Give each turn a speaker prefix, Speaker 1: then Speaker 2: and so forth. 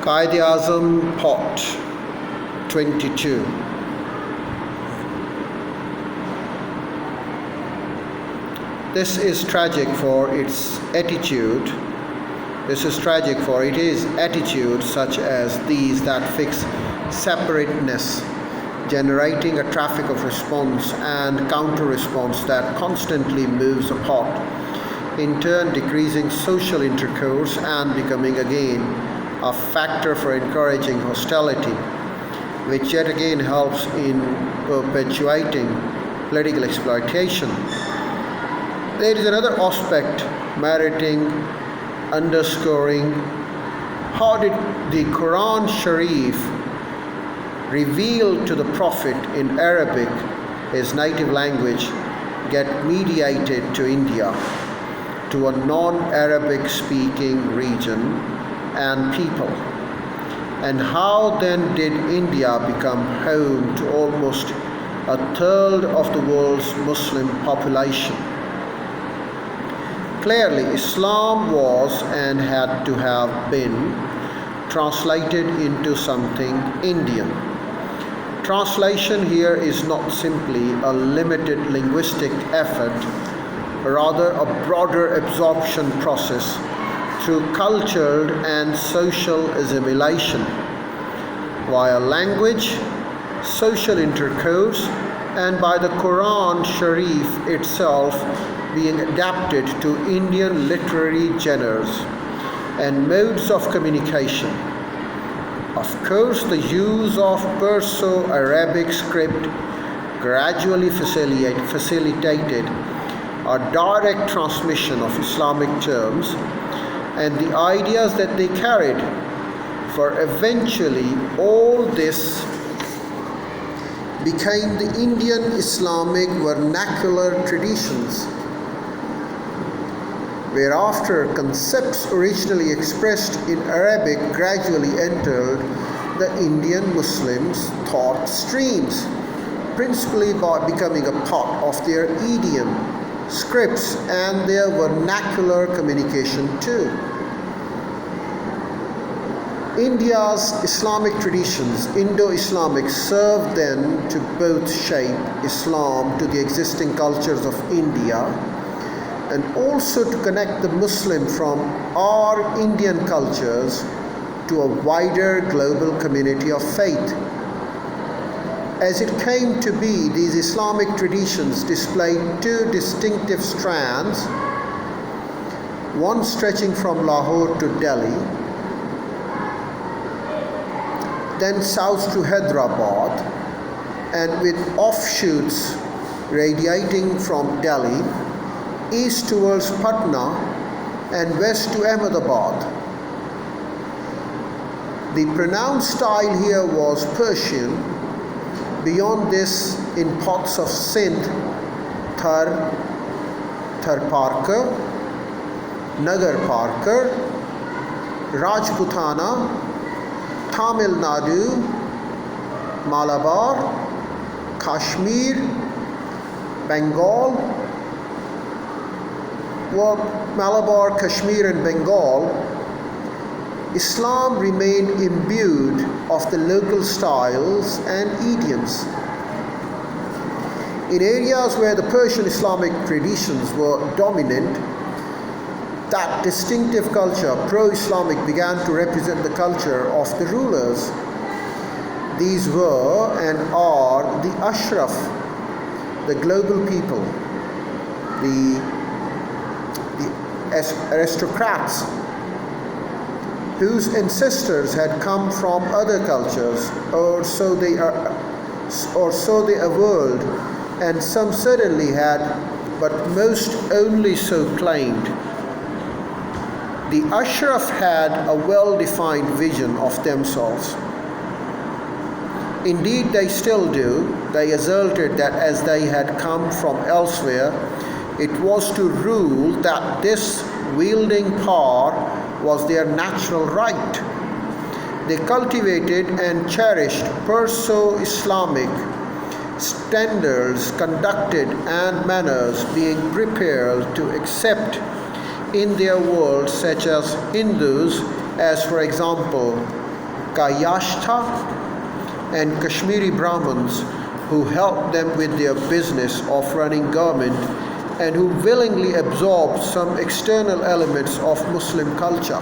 Speaker 1: Quaid Azam Pot 22. This is tragic for its attitude. This is tragic for it is attitudes such as these that fix separateness, generating a traffic of response and counter-response that constantly moves apart, in turn decreasing social intercourse and becoming again a factor for encouraging hostility, which yet again helps in perpetuating political exploitation. There is another aspect meriting underscoring. How did the Quran Sharif, revealed to the Prophet in Arabic, his native language, get mediated to India, to a non-Arabic speaking region and people? And how then did India become home to almost a third of the world's Muslim population? Clearly, Islam was and had to have been translated into something Indian. Translation here is not simply a limited linguistic effort, rather a broader absorption process through cultural and social assimilation via language, social intercourse, and by the Quran Sharif itself being adapted to Indian literary genres and modes of communication. Of course, the use of Perso-Arabic script gradually facilitated a direct transmission of Islamic terms and the ideas that they carried, for eventually all this became the Indian Islamic vernacular traditions, whereafter concepts originally expressed in Arabic gradually entered the Indian Muslims' thought streams, principally by becoming a part of their idiom, scripts, and their vernacular communication too. India's Islamic traditions, Indo-Islamic, served then to both shape Islam to the existing cultures of India and also to connect the Muslim from our Indian cultures to a wider global community of faith. As it came to be, these Islamic traditions displayed two distinctive strands, one stretching from Lahore to Delhi, then south to Hyderabad, and with offshoots radiating from Delhi, east towards Patna, and west to Ahmedabad. The pronounced style here was Persian. Beyond this, in parts of Sindh, Tharparkar, Nagar Parkar, Rajputana, Tamil Nadu, Malabar, Kashmir, Bengal. Malabar, Kashmir, and Bengal, Islam remained imbued of the local styles and idioms. In areas where the Persian Islamic traditions were dominant, that distinctive culture, pro-Islamic, began to represent the culture of the rulers. These were and are the Ashraf, the global people, the aristocrats whose ancestors had come from other cultures, or so they averred, and some certainly had, but most only so claimed. The Ashraf had a well-defined vision of themselves. Indeed, they still do. They asserted that as they had come from elsewhere, it was to rule, that this wielding power was their natural right. They cultivated and cherished Perso-Islamic standards, conducted and manners, being prepared to accept in their world, such as Hindus, as for example Kayashtha and Kashmiri Brahmins who helped them with their business of running government and who willingly absorbed some external elements of Muslim culture.